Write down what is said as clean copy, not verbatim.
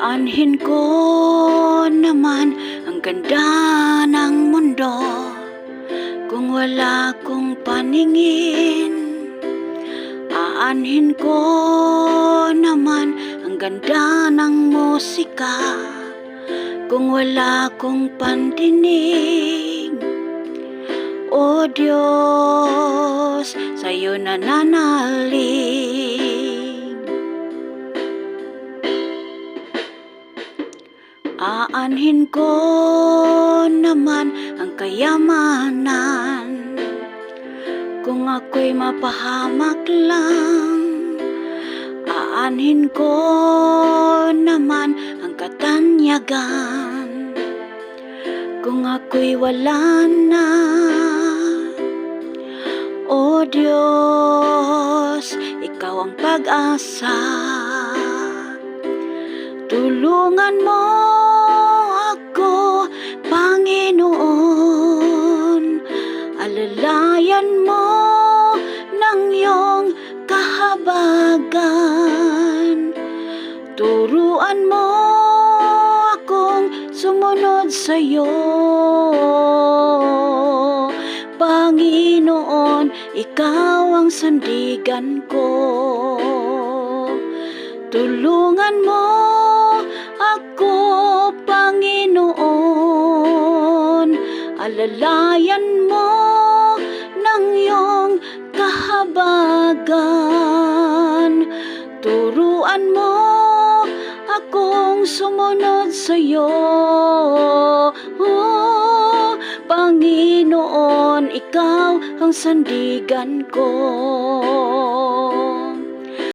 Aanhin ko naman ang ganda ng mundo kung wala kong paningin. Aanhin ko naman ang ganda ng musika kung wala kong pandinig. O Diyos, sa'yo nananalig. Aanhin ko naman ang kayamanan kung ako'y mapahamak lang. Aanhin ko naman ang katanyagan kung ako'y wala na. O Diyos, ikaw ang pag-asa. Tulungan mo ako, Panginoon. Alalayan mo ng iyong kahabagan. Turuan mo akong sumunod sa iyo. Panginoon, ikaw ang sandigan ko. Tulungan mo ako, Panginoon. Alalayan mo ng iyong kahabagan. Turuan mo akong sumunod sa iyo. Oh, Panginoon, ikaw ang sandigan ko.